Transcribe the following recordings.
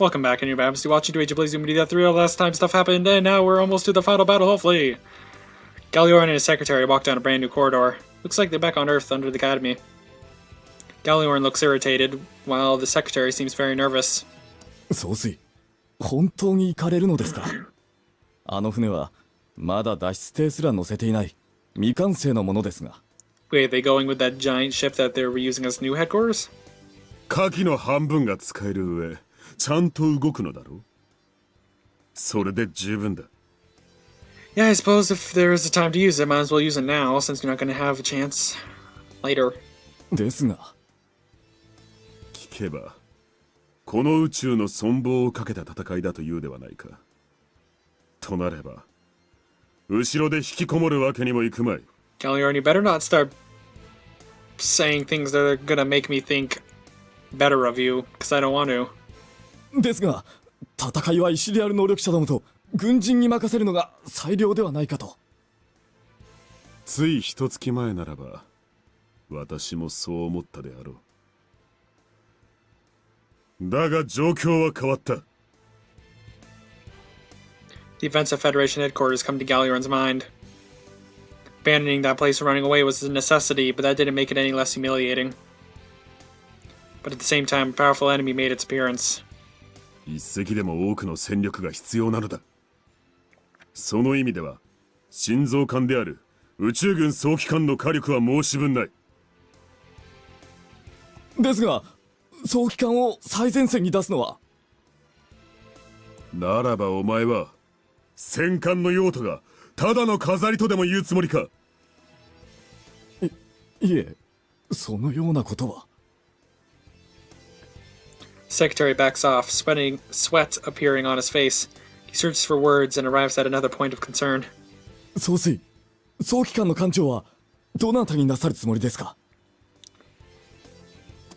Welcome back, Your Majesty. Watching to Age of Blaze Yumina Ethereal. Last time stuff happened, and now we're almost to the final battle, hopefully. Galioran and his secretary walk down a brand new corridor. Looks like they're back on Earth under the Academy. Galioran looks irritated, while the secretary seems very nervous. 総帥、本当に行かれるのですか？あの船はまだ脱出艇すら乗せていない未完成のものですが。Wait, are they going with that giant ship that they were using as new headquarters? 火器の半分が使える上、ちゃんと動くのだろう。それで十分だ。Yeah, I suppose if there is a time to use it, might as well use it now, since you're not going to have a chance later. ですが。聞けば、この宇宙の存亡をかけた戦いだというではないか。となれば、後ろで引きこもるわけにもいくまい。Galioran, you better not start saying things that are gonna make me think better of you, because I don't want to. ですが、戦いはイシリアル能力者どもと軍人に任せるのが最良ではないかと。つい一月前ならば、私もそう思ったであろう。だが状況は変わった。The events at Federation headquarters come to Galioran's mind. Abandoning that place and running away was a necessity, but that didn't make it any less humiliating. But at the same time, a powerful enemy made its appearance. 一隻でも多くの戦力が必要なのだ。その意味では、心臓艦である宇宙軍早期艦の火力は申し分ない。ですが、早期艦を最前線に出すのは。ならばお前は、戦艦の用途がただの飾りとでも言うつもりか。いえ、そのようなことは。Secretary backs off, sweat appearing on his face. He searches for words and arrives at another point of concern. 総帥、早期艦の艦長はどなたになさるつもりですか？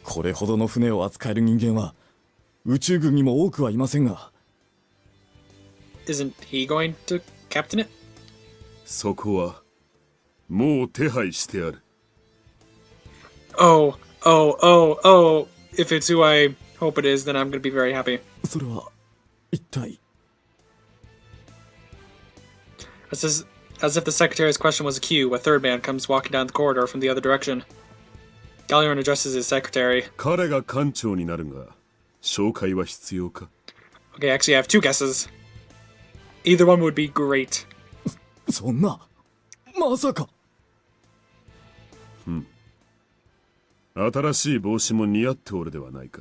これほどの船を扱える人間は宇宙軍にも多くはいませんが。Isn't he going to captain it? そこはもう手配してある。Oh, if it's who I hope it is, then I'm going to be very happy. それは一体。As if the secretary's question was a cue, a third man comes walking down the corridor from the other direction. Galioran addresses his secretary. 彼が艦長になるが、紹介は必要か？ Okay, actually I have two guesses. Either one would be great. そんな、まさか。新しい帽子も似合っておるではないか。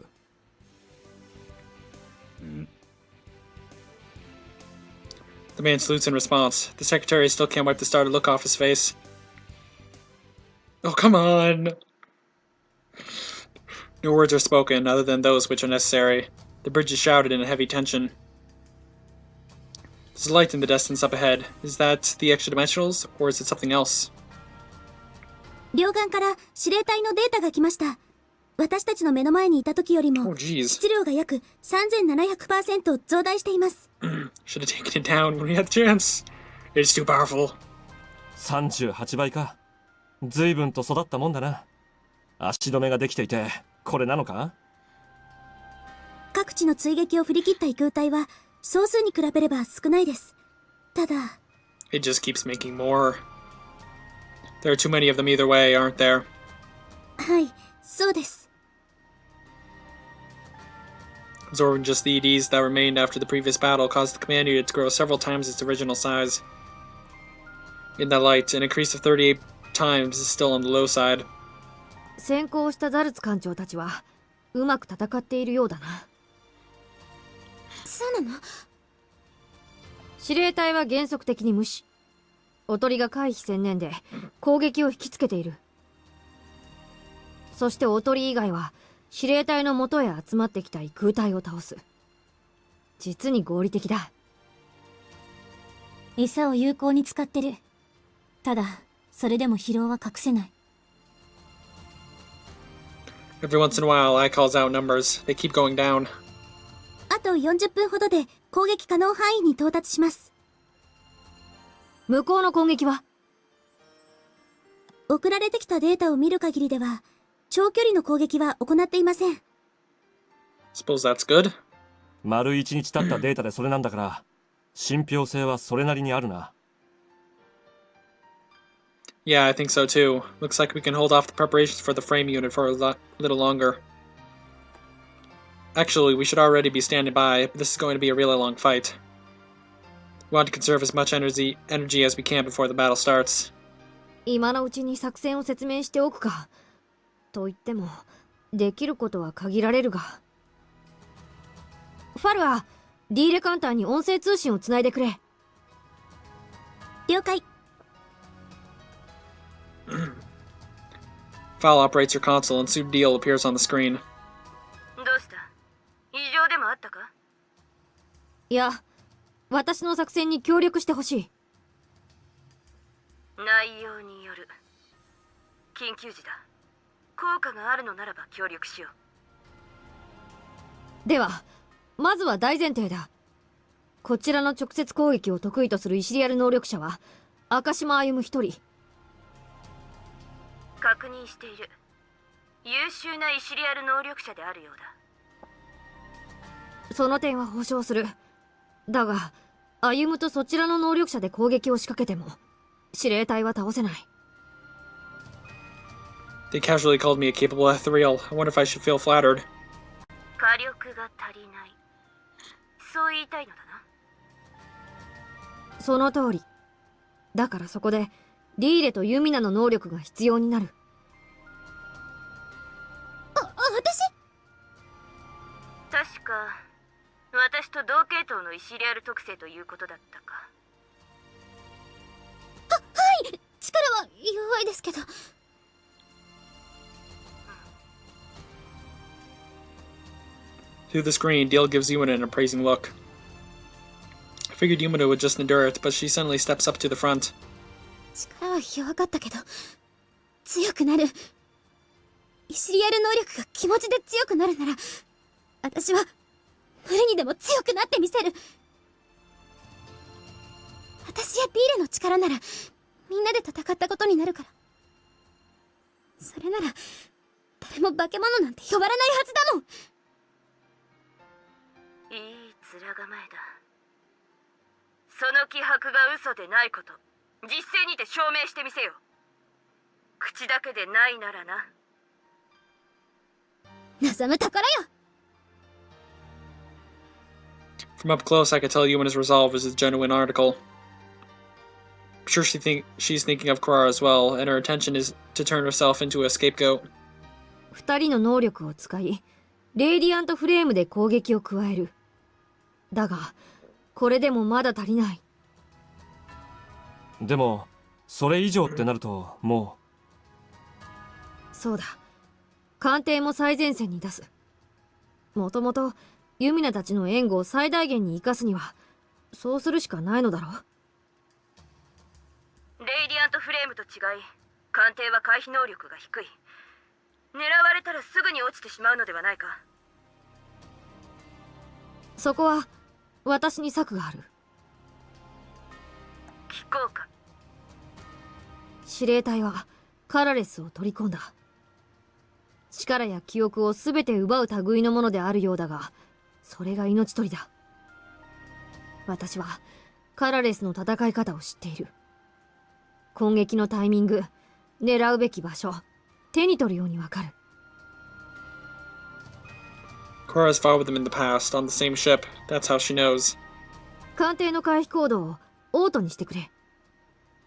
The man salutes in response. The secretary still can't wipe the startled look off his face. Oh, come on! No words are spoken, other than those which are necessary. The bridge is shrouded in a heavy tension. There's a light in the distance up ahead. Is that the extra dimensionals, or is it something else? 両岸から司令隊のデータが来ました。私たちの目の前にいた時よりも、質量が約 3700% 増大しています。Should have taken it down when we had the chance. It's too powerful. 38倍か。随分と育ったもんだな。足止めができていて、これなのか？各地の追撃を振り切った異空隊は、総数に比べれば少ないです。ただ、It just keeps making more. There are too many of them either way, aren't there? はい、そうです。Absorbing just the EDs that remained after the previous battle caused the command unit to grow several times its original size. In that light, an increase of 38 times is still on the low side. 先行したザルツ艦長たちはうまく戦っているようだな。そうなの？司令隊は原則的に無視。おとりが回避専念で攻撃を引きつけている。そしておとり以外は司令隊の元へ集まってきた異空隊を倒す。実に合理的だ。餌を有効に使ってる。ただ、それでも疲労は隠せない。Every once in a while, I calls out numbers. They keep going down. あと40分ほどで攻撃可能範囲に到達します。向こうの攻撃は？送られてきたデータを見る限りでは、長距離の攻撃は行っていません。Suppose that's good. 丸一日経ったデータでそれなんだから、信憑性はそれなりにあるな。Yeah, I think so too. Looks like we can hold off the preparations for the frame unit for a little longer. Actually, we should already be standing by, but this is going to be a really long fight. We want to conserve as much energy as we can before the battle starts. 今のうちに作戦を説明しておくか。と言っても、できることは限られるが。ファルは、D レカンターに音声通信をつないでくれ。了解。File operates your console and soon deal appears on the screen. どうした？異常でもあったか？いや、私の作戦に協力してほしい。内容による。緊急時だ。効果があるのならば協力しよう。では、まずは大前提だ。こちらの直接攻撃を得意とするイシリアル能力者は、赤島歩一人。確認している。優秀なイシリアル能力者であるようだ。その点は保証する。だが、歩むとそちらの能力者で攻撃を仕掛けても、司令隊は倒せない。They casually called me a capable Ethereal. I wonder if I should feel flattered. 火力が足りない。そう言いたいのだな。その通り。だからそこで、リーレとユミナの能力が必要になる。私？確か、私と同系統のイシリアル特性ということだったか。はい、力は弱いですけど。Through the screen, Deal gives Yumina an appraising look. I figured Yumina would just endure it, but she suddenly steps up to the front. 力は弱かったけど、強くなる。イシリアル能力が気持ちで強くなるなら、私は無理にでも強くなってみせる。私やディーレの力なら、みんなで戦ったことになるから。それなら、誰も化け物なんて呼ばれないはずだもん。いい面構えだ。その気迫が嘘でないこと、実践にて証明してみせよ。口だけでないならな。望むところよ。From up close, I could tell Yumina's resolve is a genuine article. I'm sure she's thinking of Kirara as well, and her intention is to turn herself into a scapegoat. 二人の能力を使い、レイディアントフレームで攻撃を加える。だが、これでもまだ足りない。でも、それ以上ってなると、もう。そうだ。艦艇も最前線に出す。もともと、ユミナたちの援護を最大限に生かすには、そうするしかないのだろう。レイディアントフレームと違い、艦艇は回避能力が低い。狙われたらすぐに落ちてしまうのではないか。そこは、私に策がある。聞こうか。司令隊は、カラレスを取り込んだ。力や記憶を全て奪う類のものであるようだが、それが命取りだ。私は、カラレスの戦い方を知っている。攻撃のタイミング、狙うべき場所、手に取るようにわかる。Kirara's fought with them in the past, on the same ship. That's how she knows. 艦艇の回避行動をオートにしてくれ。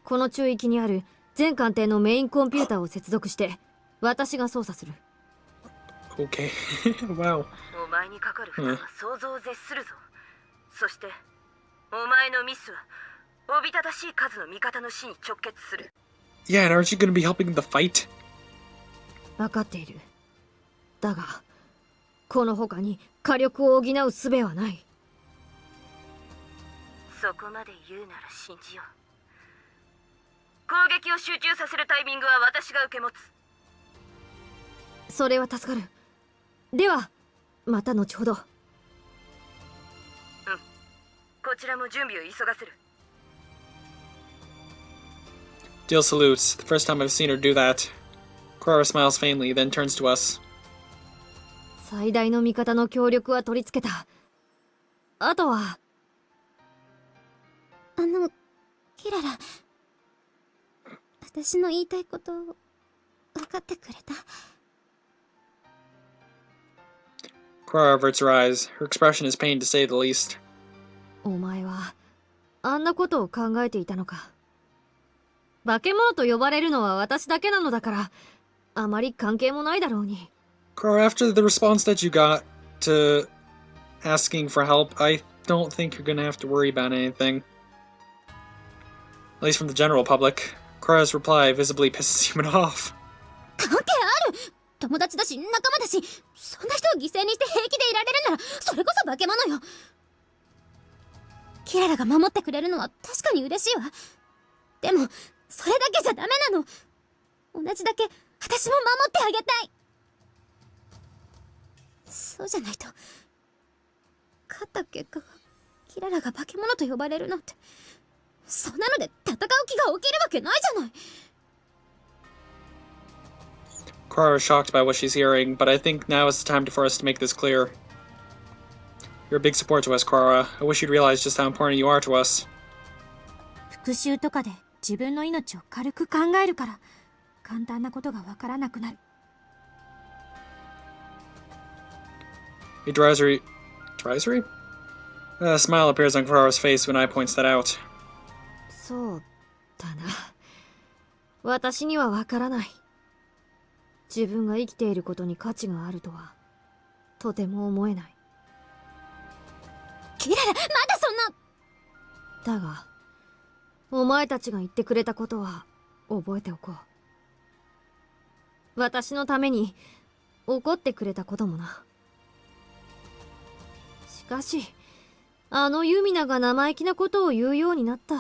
この中域にある全艦艇のメインコンピューターを接続して、私が操作する。Okay. Wow. お前にかかる負担は想像を絶するぞ。そして、お前のミスは、おびただしい数の味方の死に直結する。Yeah, and aren't you going to be helping the fight? 分かっている。だが、この他に火力を補う術はない。そこまで言うなら信じよう。攻撃を集中させるタイミングは私が受け持つ。それは助かる。では、また後ほど。こちらも準備を急がせる。Deal salutes. The first time I've seen her do that. Kirara smiles faintly, then turns to us. 最大の味方の協力は取り付けた。あとはキララ、私の言いたいこと分かってくれた？ Kirara averts her eyes. Her expression is pained to say the least. お前はあんなことを考えていたのか。化け物と呼ばれるのは私だけなのだからあまり関係もないだろうに。Kirara, after the response that you got to asking for help, I don't think you're gonna have to worry about anything. At least from the general public. Kirara's reply visibly pisses Yumina off. 関係ある！友達だし仲間だし、そんな人を犠牲にして平気でいられるならそれこそ化け物よ。キララが守ってくれるのは確かに嬉しいわ。でもそれだけじゃダメなの。同じだけ私も守ってあげたい。そうじゃないと勝った結果がキララが化け物と呼ばれるなんて、そんなので戦う気が起きるわけないじゃない。Kirara is shocked by what she's hearing, but I think now is the time for us to make this clear. You're a big support to us, Kirara. I wish you'd realize just how important you are to us. 復讐とかで自分の命を軽く考えるから簡単なことがわからなくなる。A derisory... Derisory? A smile appears on Kirara's face when I points that out. そうだな。私にはわからない。自分が生きていることに価値があるとはとても思えない。キララ、まだそんな。だがお前たちが言ってくれたことは覚えておこう。私のために怒ってくれたこともな。しかしあのユミナが生意気なことを言うようになった。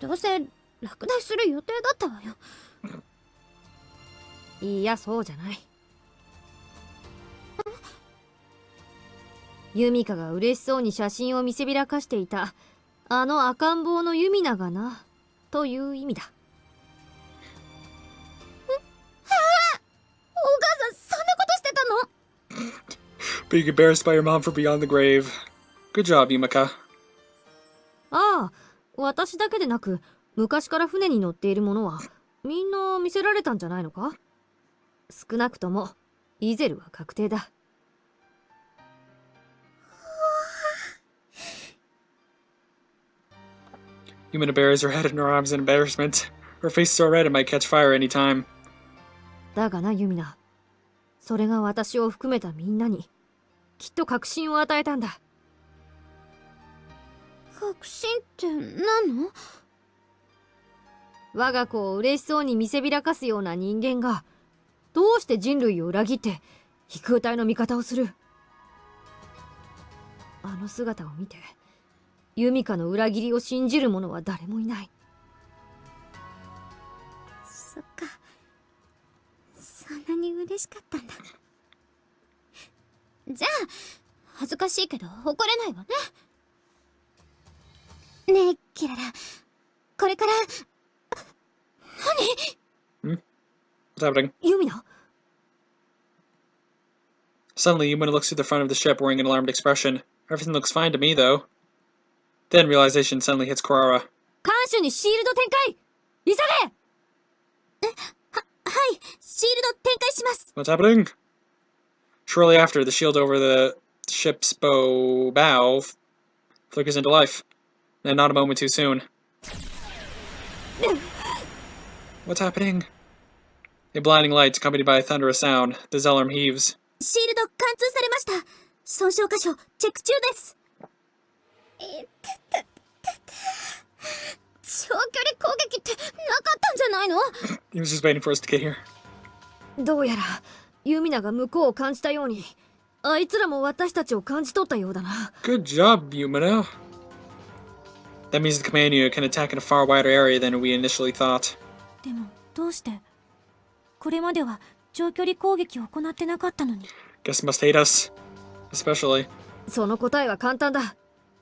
どうせ落第する予定だったわよ。いや、そうじゃない。ユミカが嬉しそうに写真を見せびらかしていたあの赤ん坊のユミナがな、という意味だ。お母さん、そんなことしてたのBeing embarrassed by your mom for beyond the grave. Good job, Yumika. ああ、私だけでなく昔から船に乗っている者はみんな見せられたんじゃないのか。少なくともイゼルは確定だ。Yumina buries her head in her arms in embarrassment. Her face is so red it might catch fire any time. だがなユミナ、それが私を含めたみんなにきっと確信を与えたんだ。確信って何の？我が子を嬉しそうに見せびらかすような人間がどうして人類を裏切って飛空隊の味方をする？あの姿を見てユミカの裏切りを信じる者は誰もいない。そっか、そんなに嬉しかったんだ。じゃあ恥ずかしいけど怒れないわね。ねえキララ、これから何？ What's happening? ユミナ？ Suddenly, Yumina looks through the front of the ship wearing an alarmed expression. Everything looks fine to me, though. Then realization suddenly hits Kirara. 艦首にシールド展開！急げ！はい、シールド展開します。 What's happening? Shortly after, the shield over the ship's bow flickers into life. And not a moment too soon. What's happening? A blinding light accompanied by a thunderous sound. The Zellerm heaves. シールド貫通されました。損傷箇所チェック中です。長距離攻撃ってなかったんじゃないの？ He was just waiting for us to get here. どうやらユミナが向こうを感じたようにあいつらも私たちを感じ取ったようだな。 Good job, Yumina. That means the command unit can attack in a far wider area than we initially thought. でもどうして？これまでは長距離攻撃を行ってなかったのに。 Guess must hate us. Especially. その答えは簡単だ。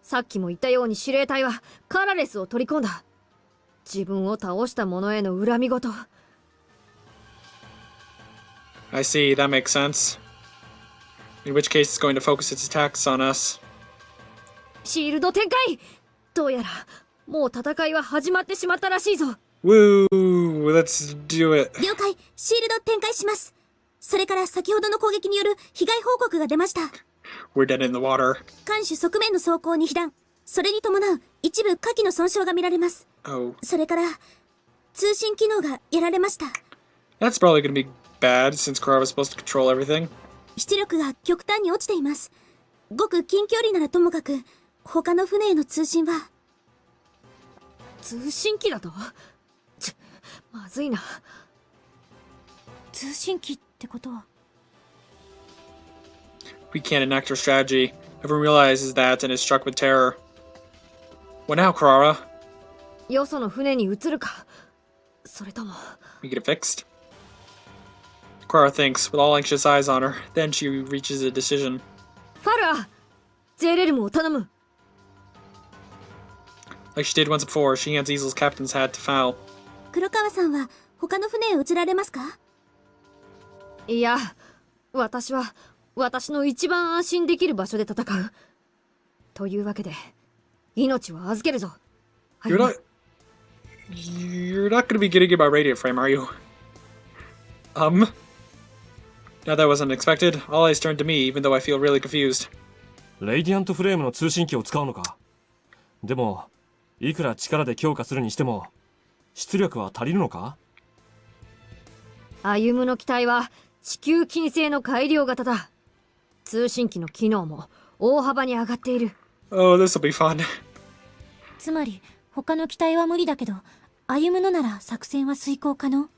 さっきも言ったように司令隊はカラレスを取り込んだ。自分を倒した者への恨み事。I see, that makes sense. in which case it's going to focus its attacks on us. シールド展開。どうやらもう戦いは始まってしまったらしいぞ。 Woo! Let's do it. 了解、シールド展開します。それから先ほどの攻撃による被害報告が出ました。 We're dead in the water. 艦首側面の装甲に被弾。それに伴う一部火器の損傷が見られます。 Oh. それから通信機能がやられました。 That's probably going to be bad since Kirara was supposed to control everything. 出力が極端に落ちています。ごく近距離ならともかく、他の船への通信は。通信機だと？まずいな。通信機ってことは。We can't enact our strategy. Everyone realizes that and is struck with terror. What now, Kirara? よその船に移るか、それとも。 We get it fixed? Kirara thinks, with all anxious eyes on her. Then she reaches a decision. ファルア、ゼレルムを頼む。 Like she did once before, she hands Easel's captain's hat to Foul. 黒川さんは他の船へ移られますか？いや、私は私の一番安心できる場所で戦う。というわけで、命を預けるぞ。You're not going to be getting in my radiant frame, are you? Now that wasn't expected. All eyes turned to me, even though I feel really confused. レイディアントフレームの通信機を使うのか。でも、いくら力で強化するにしても、出力は足りるのか？歩夢の機体は地球近星の改良型だ。通信機の機能も大幅に上がっている。Oh, this'll be fun. つまり他の機体は無理だけど、歩むのなら作戦は遂行可能？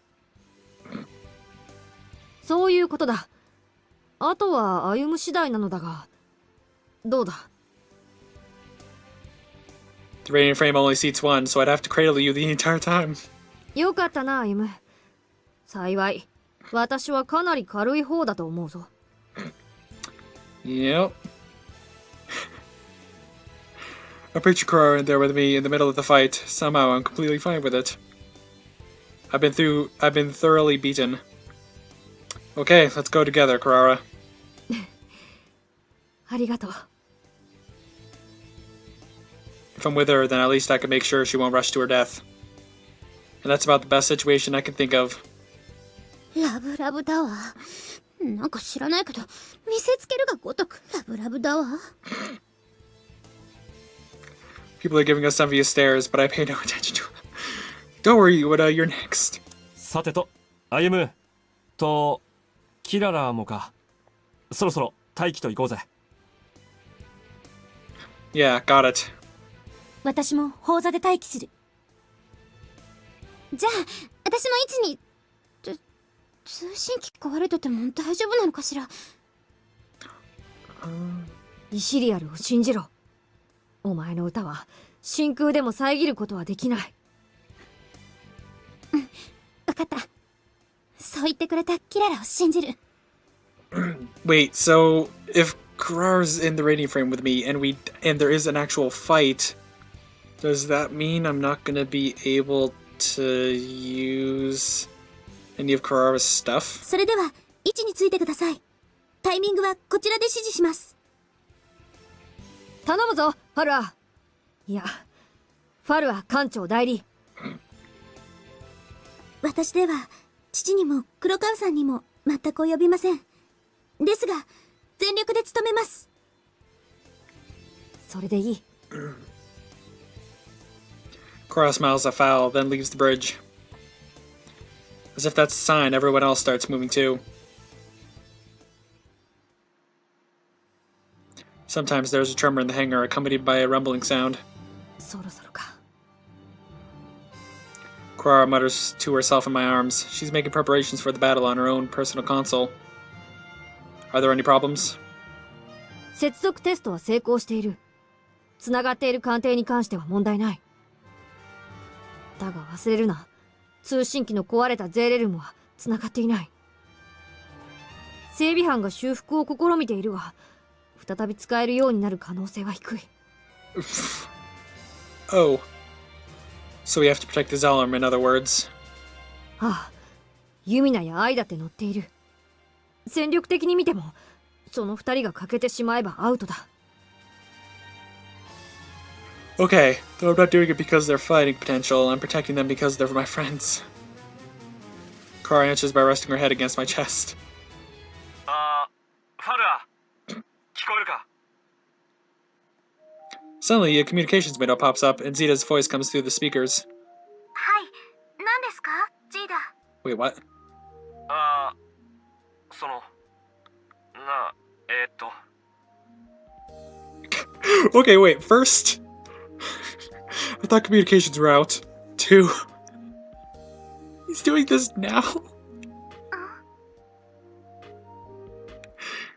そういうことだ。あとは歩む次第なのだが、どうだ？ The radiant frame only seats one, so I'd have to cradle you the entire time. よかったな、歩夢。幸い、私はかなり軽い方だと思うぞ。Yep. I picture Kirara in there with me in the middle of the fight. Somehow I'm completely fine with it. I've been thoroughly beaten. Okay, let's go together, Kirara. ありがとう。If I'm with her, then at least I can make sure she won't rush to her death. And that's about the best situation I can think of. ラブラブだわ。なんか知らないけど、見せつけるがごとくラブラブだわ。People are giving us envious stares, but I pay no attention to them. Don't worry, Yumina, you're next. さてと、歩むと、キララもか。そろそろ待機と行こうぜ。Yeah, got it. 私も砲座で待機する。じゃあ、私の位置に。通信機壊れてても大丈夫なのかしら？イシリアルを信じろ。お前の歌は真空でも遮ることはできない。わかった。そう言ってくれたキララを信じる。Wait, so if Kirara's in the radiant frame with me and there is an actual fight, does that mean I'm not gonna be able to use any of Kirara's stuff? それでは位置についてください。タイミングはこちらで指示します。頼むぞ、ファルア。いや、ファルア艦長代理。私では父にも黒川さんにも全く及びません。ですが全力で努めます。それでいい。Kirara smiles at Foul, then leaves the bridge. As if that's a sign, everyone else starts moving too. Sometimes there's a tremor in the hangar, accompanied by a rumbling sound. そろそろか。Kirara mutters to herself in my arms. She's making preparations for the battle on her own personal console. Are there any problems? 接続テストは成功している。つながっている艦艇に関しては問題ない。だが忘れるな。通信機の壊れたゼーレルムはつながっていない。整備班が修復を試みているが、再び使えるようになる可能性は低い。Oh. So we have to protect the Zalem, in other words. ああ、ユミナやアイだって乗っている。戦力的に見ても、その二人が欠けてしまえばアウトだ。 Okay, though I'm not doing it because they're fighting potential, I'm protecting them because they're my friends. Kirara answers by resting her head against my chest. ファルア、聞こえるか？ Suddenly, a communications window pops up, and Zeta's voice comes through the speakers. はい、何ですかジーダ。 Wait, what? その、な、Okay, wait, first... I thought communications were out. 2... He's doing this now?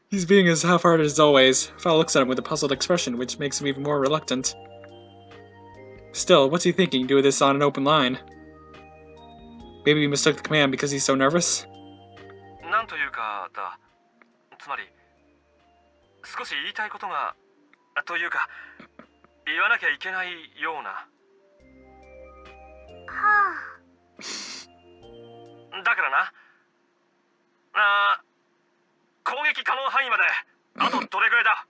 He's being as half-hearted as always. Fal looks at him with a puzzled expression, which makes him even more reluctant. Still, what's he thinking, doing this on an open line? Maybe he mistook the command because he's so nervous? なんというかだ。つまり、少し言いたいことが、というか、言わなきゃいけないような。はだからな。攻撃可能範囲まで、あとどれぐらいだ？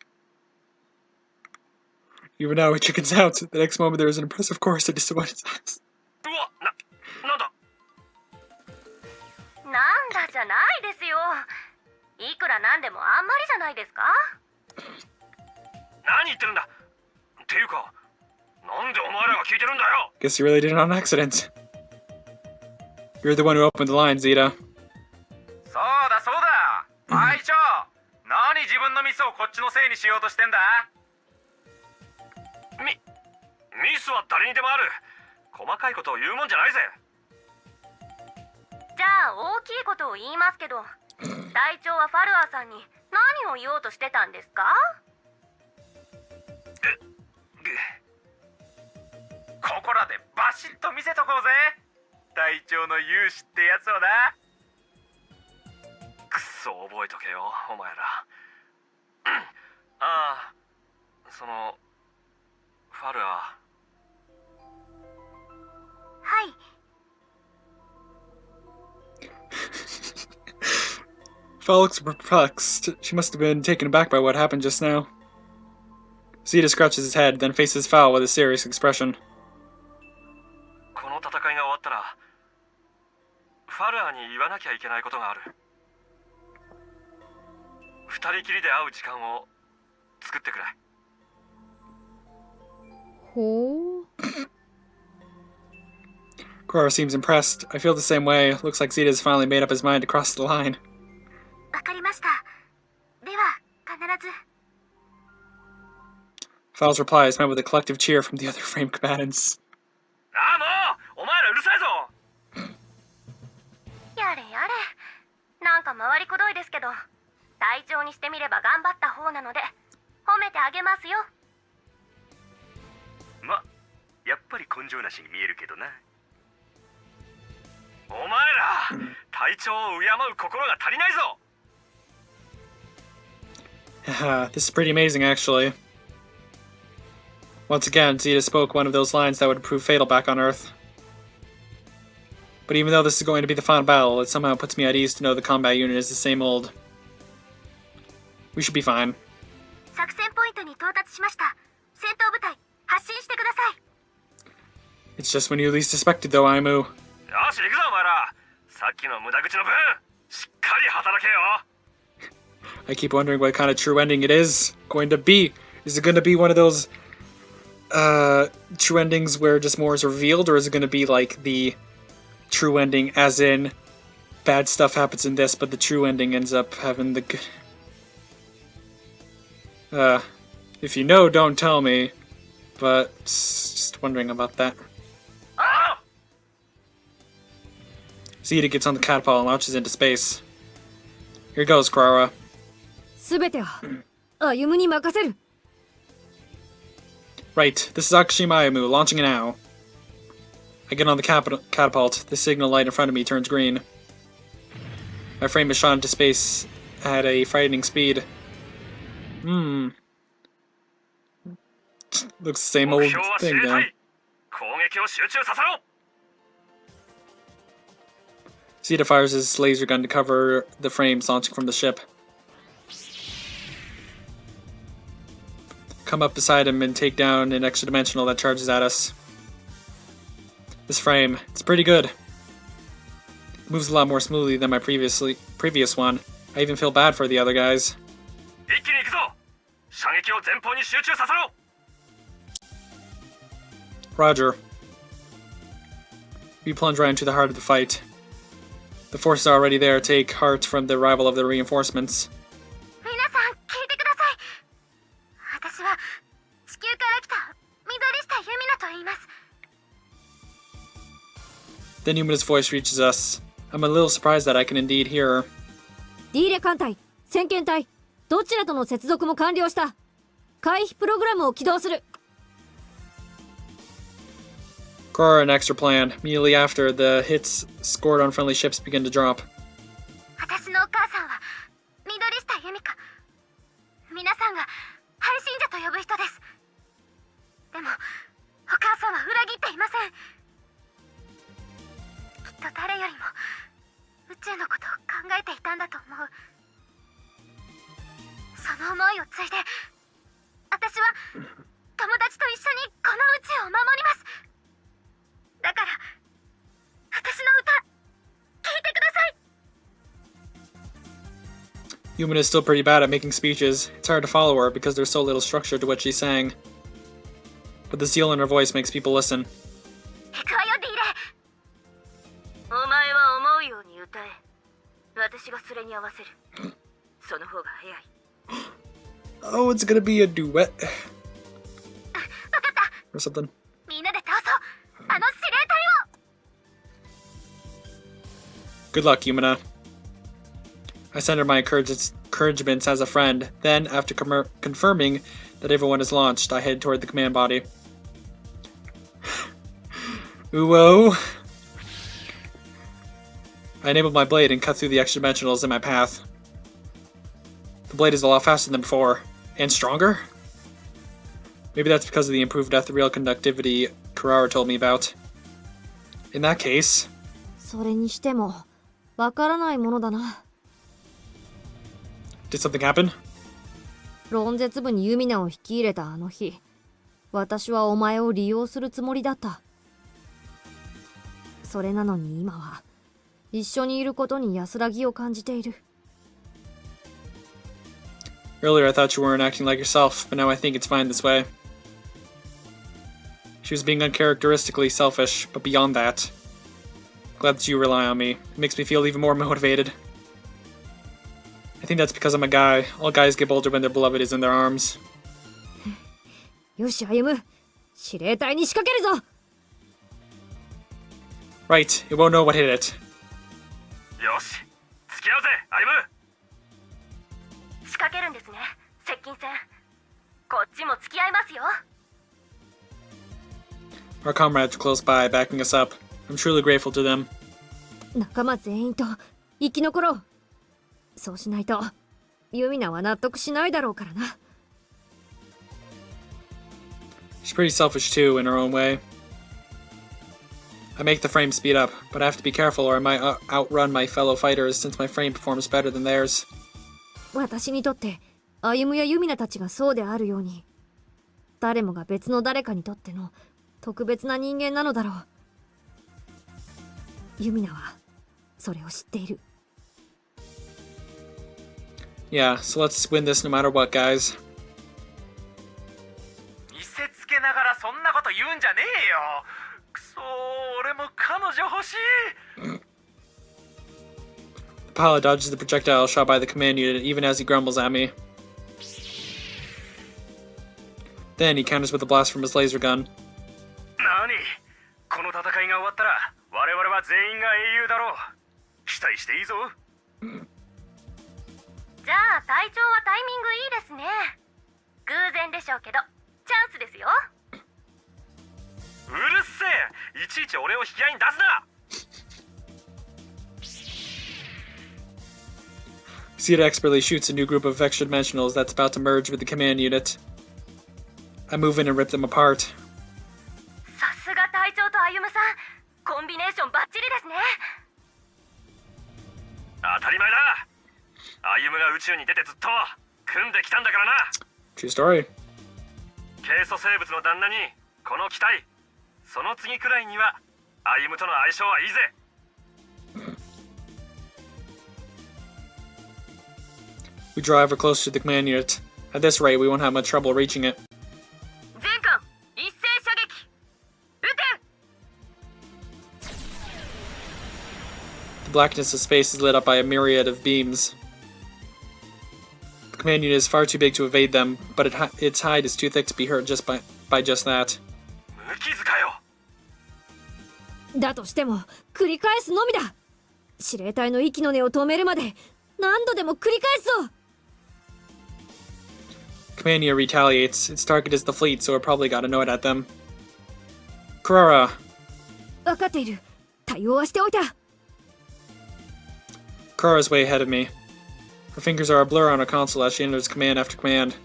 Even now, he chickens out. The next moment, there is an impressive chorus of disappointed silence. うわ、なんだ？なんだじゃないですよ。いくらなんでもあんまりじゃないですか？何言ってるんだ？っていうか、なんでお前らが聞いてるんだよ？ Guess you really did it on accident. You're the one who opened the line, Zeta. そうだそうだ。隊長、何自分のミスをこっちのせいにしようとしてんだ？ミスは誰にでもある。細かいことを言うもんじゃないぜ。じゃあ大きいことを言いますけど、隊長はファルアーさんに何を言おうとしてたんですか？ここらでバシッと見せとこうぜ。隊長の勇姿ってやつをな。くっそ覚えとけよ、お前ら。ああ、その、ファルア。はい。Fal looks perplexed. She must have been taken aback by what happened just now. Zeta scratches his head, then faces Fal with a serious expression. この戦いが終わったら、ファルアに言わなきゃいけないことがある。二人きりで会う時間を作ってくれ。ほう。 Kirara seems impressed. I feel the same way. Looks like Zeta's finally made up his mind to cross the line. わかりました。では、必ず。Fal's reply is met with a collective cheer from the other frame combatants. ああもう、お前らうるさいぞ。やれやれ。なんか回りくどいですけど、隊長にしてみれば頑張った方なので褒めてあげますよ。ま、やっぱり根性なしに見えるけどな。お前ら、隊長を敬う心が足りないぞ。This is pretty amazing, actually. Once again, Zeta spoke one of those lines that would prove fatal back on Earth. But even though this is going to be the final battle, it somehow puts me at ease to know the combat unit is the same old. We should be fine. 作戦ポイントに到達しました。戦闘部隊、発進してください。It's just when you least suspected, though, Ayumu. よし、行くぞお前ら。さっきの無駄口の分、しっかり働けよ。 I keep wondering what kind of true ending it is going to be. Is it going to be one of those true endings where just more is revealed, or is it going to be like the true ending as in bad stuff happens in this, but the true ending ends up having the good... if you know, don't tell me, but just wondering about that. Zeta gets on the catapult and launches into space. Here goes, Kirara. すべては歩むに任せる。 Right, this is Akashima Ayumu, launching it now. I get on the catapult. The signal light in front of me turns green. My frame is shot into space at a frightening speed. Looks the same 目 old 標は thing 司令 though. 隊。攻撃を集中させろ。 Zeta fires his laser gun to cover the frames launching from the ship. come up beside him and take down an extra dimensional that charges at us. This frame, it's pretty good. It moves a lot more smoothly than my previous one. I even feel bad for the other guys. 一気に行くぞ。射撃を前方に集中させろ。 Roger. We plunge right into the heart of the fight. The forces are already there to take heart from the arrival of the reinforcements. 皆さん聞いてください。私は地球から来た緑下ユミナと言います。 Then Yumina's voice reaches us. I'm a little surprised that I can indeed hear her. ディーレ艦隊、先遣隊、どちらとの接続も完了した。回避プログラムを起動する。Kirara, an extra plan. Immediately after, the hits scored on friendly ships begin to drop. 私のお母さんは緑下ユミカ。皆さんが配信者と呼ぶ人です。でもお母さんは裏切っていません。きっと誰よりも宇宙のことを考えていたんだと思う。その思いを継いで私は友達と一緒にこの宇宙を守ります。だから私の歌聞いてください。 Yumina is still pretty bad at making speeches. It's hard to follow her because there's so little structure to what she's saying. But the zeal in her voice makes people listen. 行くわよディーレ。お前は思うように歌え。私がそれに合わせる。その方が早い。 Oh, it's gonna be a duet. わかった。 Or something. みんなで倒そう。あの司令隊を。 Good luck, Yumina. I send her my encouragements as a friend. Then, after confirming that everyone is launched, I head toward the command body. Uwo. I enabled my blade and cut through the extra dimensionals in my path. The blade is a lot faster than before. And stronger? Maybe that's because of the improved ethereal conductivity Kirara told me about. In that case... それにしても、わからないものだな。Did something happen? 論絶部にユミナを引き入れたあの日、私はお前を利用するつもりだった。それなのに今は、一緒にいることに安らぎを感じている。Earlier I thought you weren't acting like yourself, but now I think it's fine this way. She was being uncharacteristically selfish, but beyond that. Glad that you rely on me. It makes me feel even more motivated. I think that's because I'm a guy. All guys get bolder when their beloved is in their arms. よし、歩む。司令隊に仕掛けるぞ。Right, it won't know what hit it. よし、付き合うぜ、歩む。仕掛けるんですね、接近戦。こっちも付き合いますよ。 Our comrades are close by, backing us up. I'm truly grateful to them. 仲間全員と生き残ろう。そうしないと、ユミナは納得しないだろうからな。She's pretty selfish too, in her own way. I make the frame speed up, but I have to be careful or I might outrun my fellow fighters since my frame performs better than theirs. 私にとって歩むやユミナたちがそうであるように、誰もが別の誰かにとっての特別な人間なのだろう。ユミナはそれを知っている。Yeah, so let's win this no matter what, guys. 見せつけながらそんなこと言うんじゃねえよ。くそー、俺も彼女欲しい。 The pilot dodges the projectile shot by the command unit even as he grumbles at me. Then he counters with a blast from his laser gun. 何？この戦いが終わったら我々は全員が英雄だろう。期待していいぞ。じゃあ隊長はタイミングいいですね。偶然でしょうけどチャンスですよ。うるせえ、いちいち俺を引き合いに出すな。Zeta expertly shoots a new group of extra dimensionals that's about to merge with the command unit. I move in and rip them apart. さすが隊長と歩さん、コンビネーションバッチリですね。当たり前だ。歩が宇宙に出てずっと組んできたんだからな。True story. 軽素生物の旦那にこの機体、その次くらいには歩むとの相性はいいぜ。We drive her close to the command unit. At this rate, we won't have much trouble reaching it. 全艦一斉射撃撃て。 The blackness of space is lit up by a myriad of beams. The command unit is far too big to evade them, but its hide is too thick to be hurt just by just that. 無傷かよ。だとしても繰り返すのみだ。司令隊の息の根を止めるまで何度でも繰り返すぞ。Command unit retaliates. Its target is the fleet, so it probably got annoyed at them. Kirara. 分かっている。対応はしておいた。Kirara's way ahead of me. Her fingers are a blur on her console as she enters command after command.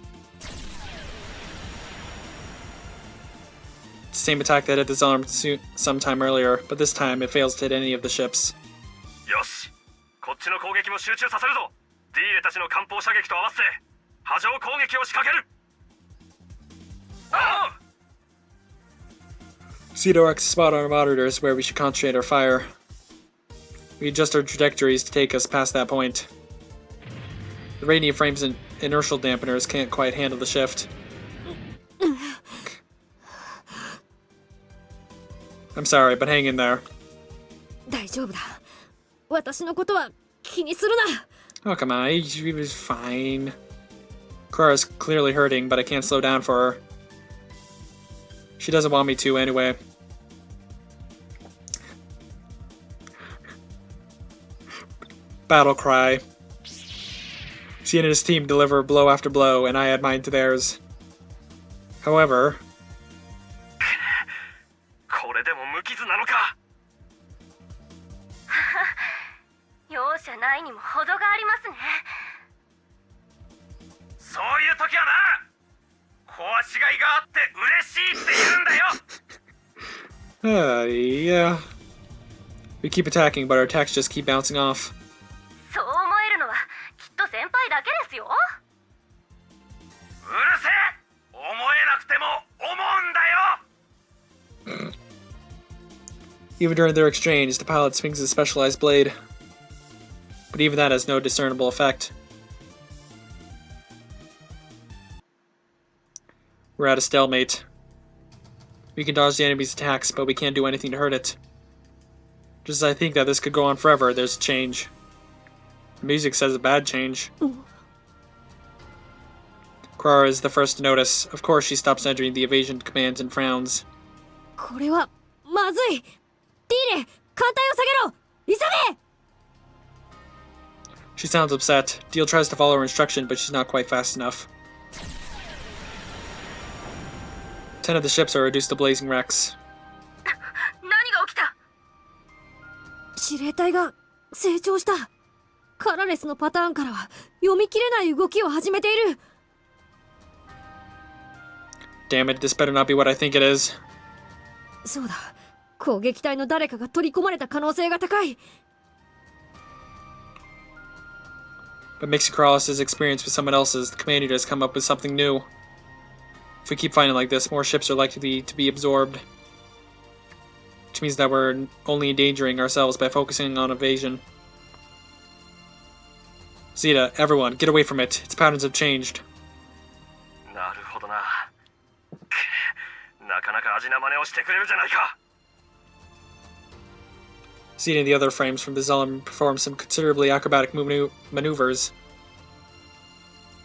It's the same attack that hit the Zellerm sometime earlier, but this time it fails to hit any of the ships. よし、こっちの攻撃も集中させるぞ。ディーレたちの艦砲射撃と合わせて波状攻撃を仕掛ける。ああ。 Zeta marks a spot on our monitors where we should concentrate our fire. We adjust our trajectories to take us past that point. The radiant frames and inertial dampeners can't quite handle the shift. I'm sorry, but hang in there. 大丈夫だ。私のことは気にするな。Oh, come on, he was fine. Kirara's clearly hurting, but I can't slow down for her. She doesn't want me to anyway. Battle cry. She and his team deliver blow after blow, and I add mine to theirs. However... これでも無傷なのか。容赦ないにも程がありますね。そういう時はな、壊しがいがあって嬉しいって言うんだよ。yeah. We keep attacking, but our attacks just keep bouncing off. そう思えるのはきっと先輩だけですよ。うるせえ、思えなくても思うんだよ。 Even during their exchange, the pilot swings his specialized blade. But even that has no discernible effect. We're at a stalemate. We can dodge the enemy's attacks, but we can't do anything to hurt it. Just as I think that this could go on forever, there's a change. The music says a bad change. Kirara is the first to notice. Of course, she stops entering the evasion commands and frowns. これはまずい。ディーレ、艦隊を下げろ。急げ。 She sounds upset. Deal tries to follow her instruction, but she's not quite fast enough. 10 of the ships are reduced to blazing wrecks. 何が起きた。司令隊が成長した。カラレスのパターンからは読み切れない動きを始めている。Damn it, this better not be what I think it is. そうだ。攻撃隊の誰かが取り込まれた可能性が高い。But mixing Karales' experience with someone else's, the commander has come up with something new. If we keep fighting like this, more ships are likely to be absorbed. Which means that we're only endangering ourselves by focusing on evasion. Zeta, everyone, get away from it. Its patterns have changed. なるほどな。なかなか味な真似をしてくれるじゃないか。Zeta and the other frames from the Zellerm perform some considerably acrobatic maneuvers.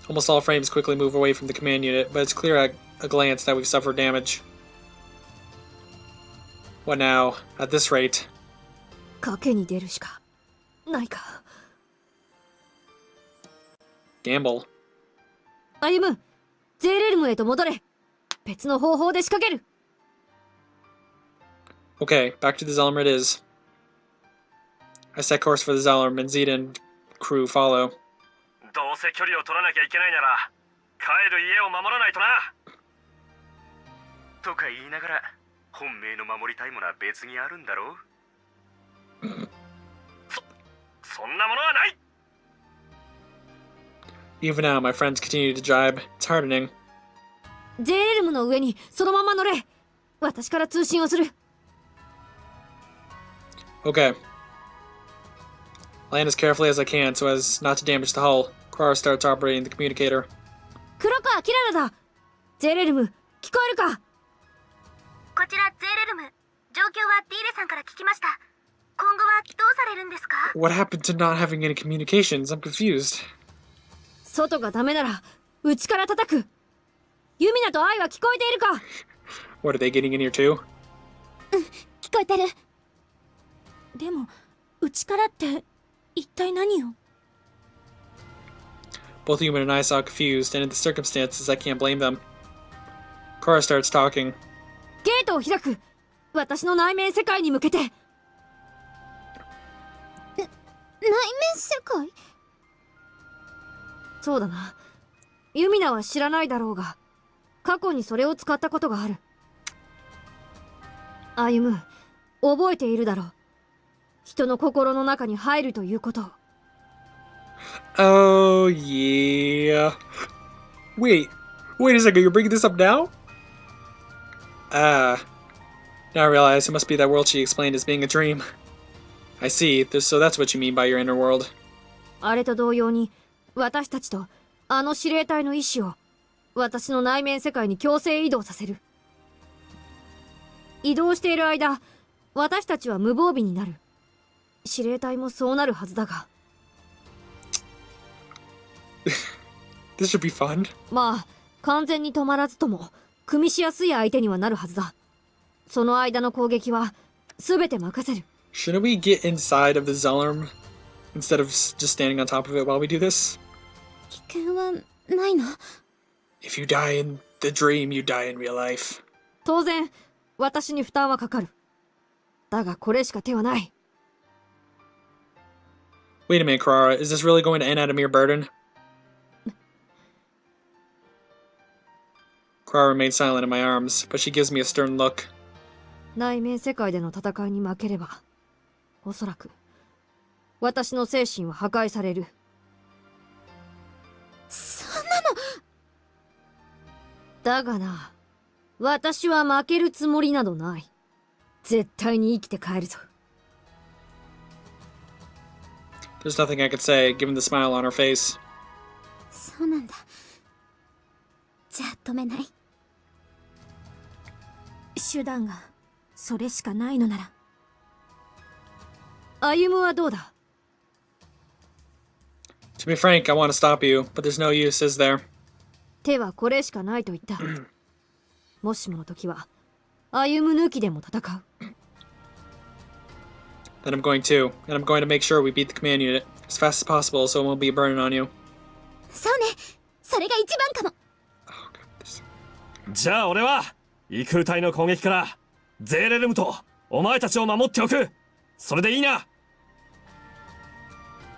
Almost all frames quickly move away from the command unit, but it's clear at a glance that we've suffered damage. What now? At this rate. 賭けに出るしかないか。Gamble. 歩む、ゼーレルムへと戻れ。別の方法で仕掛ける。Okay, back to the Zellerm it is. I set course for the Zellerm, and Zeta and crew follow. どうせ距離を取らなきゃいけないなら帰る家を守らないとな。とか言いながら本命の守りたいものは別にあるんだろう。そんなものはない。 Even now, my friends continue to jibe. It's heartening. J レルムの上にそのまま乗れ。私から通信をする。 Okay. Land as carefully as I can so as not to damage the hull. Kirara starts operating the communicator. 黒川キララだ。 J レルム聞こえるか。こちら J レルム、状況はディーレさんから聞きました。今後はどうされるんですか？ What happened to not having any communications? I'm confused. 外がダメなら内から叩く。ユミナとアイは聞こえているか。 What, are they getting in here too? 聞こえてる。でも内からって一体何を？ Both Yumina and I saw confused, and in the circumstances, I can't blame them. Kirara starts talking. ゲートを開く。私の内面世界に向けて。内面世界？そうだな。ユミナは知らないだろうが、過去にそれを使ったことがある。歩む、覚えているだろう。人の心の中に入るということを。Oh, yeah. Wait a second, you're bringing this up now? Ah. Now I realize it must be that world she explained as being a dream. I see, so that's what you mean by your inner world. あれと同様に、私たちとあの司令隊の意志を私の内面世界に強制移動させる。移動している間、私たちは無防備になる。司令隊もそうなるはずだが。This should be fun. まあ、完全に止まらずとも、組みしやすい相手にはなるはずだ。その間の攻撃は、すべて任せる。Shouldn't we get inside of the Zellerm instead of just standing on top of it while we do this? 危険はないの？ If you die in the dream, you die in real life. 当然、私に負担はかかる。だがこれしか手はない。Wait a minute, Kirara. Is this really going to end at a mere burden? Kirara remains silent in my arms, but she gives me a stern look. 内面世界での戦いに負ければ、おそらく、私の精神は破壊される。そんなの。だがな、私は負けるつもりなどない。絶対に生きて帰るぞ。There's nothing I could say, given the smile on her face. そうなんだ。じゃあ止めない。手段がそれしかないのなら。歩むはどうだ？ To be frank, I want to stop you, but there's no use, is there? 手はこれしかないと言った。もしもの時は、歩む抜きでも戦う。Then I'm going to, and I'm going to make sure we beat the command unit as fast as possible so it won't be a burden on you. そうね。それが一番かも。じゃあ俺は異空隊の攻撃からゼーレルムとお前たちを守っておく。それでいいな。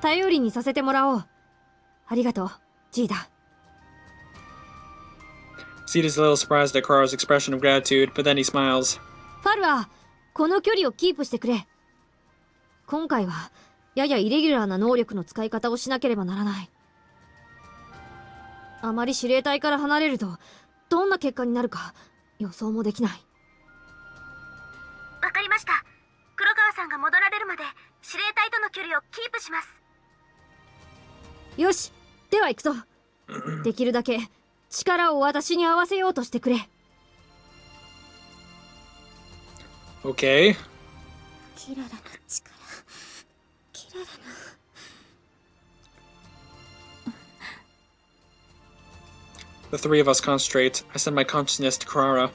頼りにさせてもらおう。ありがとう、ジーダ。Seed is a little surprised at Kirara's expression of gratitude, but then he smiles. ファルはこの距離をキープしてくれ。今回はややイレギュラーな能力の使い方をしなければならない。あまり司令隊から離れるとどんな結果になるか予想もできない。わかりました。黒川さんが戻られるまで司令隊との距離をキープします。よし、では行くぞ。できるだけ力を私に合わせようとしてくれ。Okay. キララの力。キララの。The three of us concentrate. I send my consciousness to Kirara.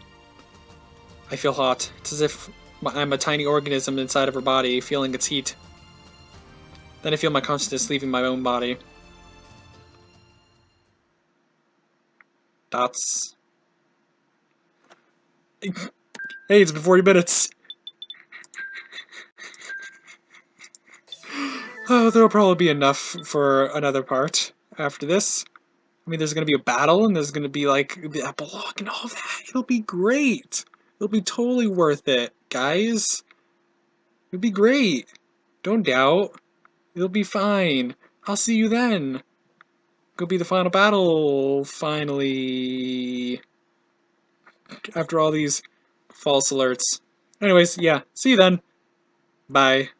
I feel hot. It's as if I'm a tiny organism inside of her body, feeling its heat. Then I feel my consciousness leaving my own body. Dots. Hey, it's been 40 minutes. Oh, there'll probably be enough for another part after this. I mean, there's gonna be a battle, and there's gonna be, like, the epilogue and all that. It'll be great. It'll be totally worth it, guys. It'll be great. Don't doubt. It'll be fine. I'll see you then. Go be the final battle, finally. after all these false alerts. Anyways, yeah, see you then. Bye.